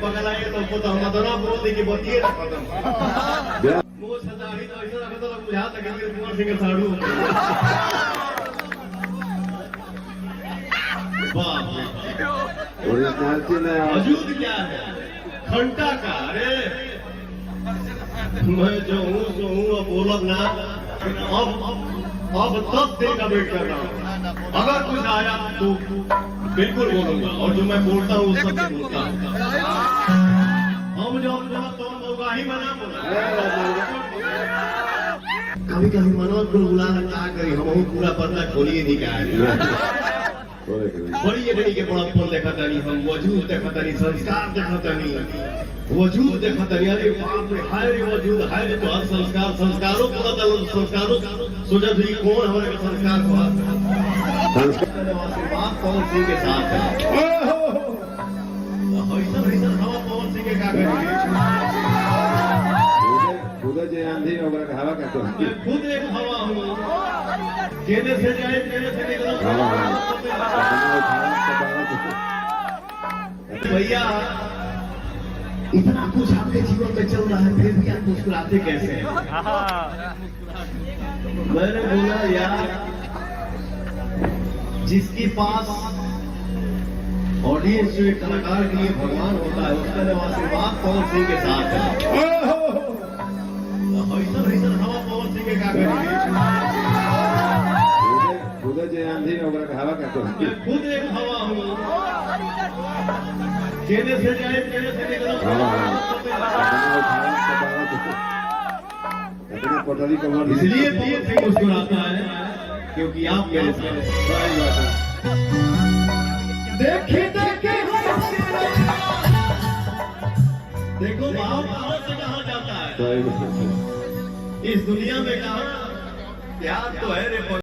पगलाए तो को तो हम तो ना बोल दी कि बतिए ना खत्म वो सदाही तो ऐसा लगा तो बुझा तक मेरे कुंवर सिंह साड़ू बाप रे ओरिजिनलिटी में वजूद क्या है घंटा का। अरे मैं जो हूँ सो हूँ अब बोलब ना अब 10 दिन का वेट कर रहा हूँ। अगर कुछ आया तो बिल्कुल बोलूंगा और जो मैं बोलता हूँ उस सब बोलता हूँ। हम जो बोला तो होगा ही मना बोला। कभी कभी मनोज को बुला क्या करी हम पूरा पर्दा खोलिए नहीं क्या बड़ी बड़ी के बड़ा फोन देखा तानी हम वजूद देखा तानी संस्कार देखा तानी वजूद देखा तानी। अरे बाप रे हाय रे वजूद हाय रे तो संस्कार संस्कारों को संस्कारों सोचा थी कौन हमारे संस्कार को बात पवन सिंह के साथ है। ऐसा हवा पवन सिंह के क्या करेंगे खुद जयंती वगैरह हवा करते हैं। खुद एक हवा हूँ केने से जाए केने से भैया इतना कुछ आपके जीवन में चल रहा है फिर भी आप मुस्कुराते कैसे हैं? मैंने बोला यार जिसके पास ऑडियंस जो एक कलाकार के लिए भगवान होता है उसका आशीर्वाद पवन सिंह के साथ है। ऐसा हवा पवन सिंह के क्या करेंगे खुद जयंती वगैरह हवा करते हैं। मैं खुद एक हवा हूँ केने से जाए केने से पटरी कमर इसलिए पवन सिंह मुस्कुराता है क्योंकि आप मेरे साथ देखे देखे देखो भाव भाव से कहा जाता है इस दुनिया में कहा प्यार तो है रे।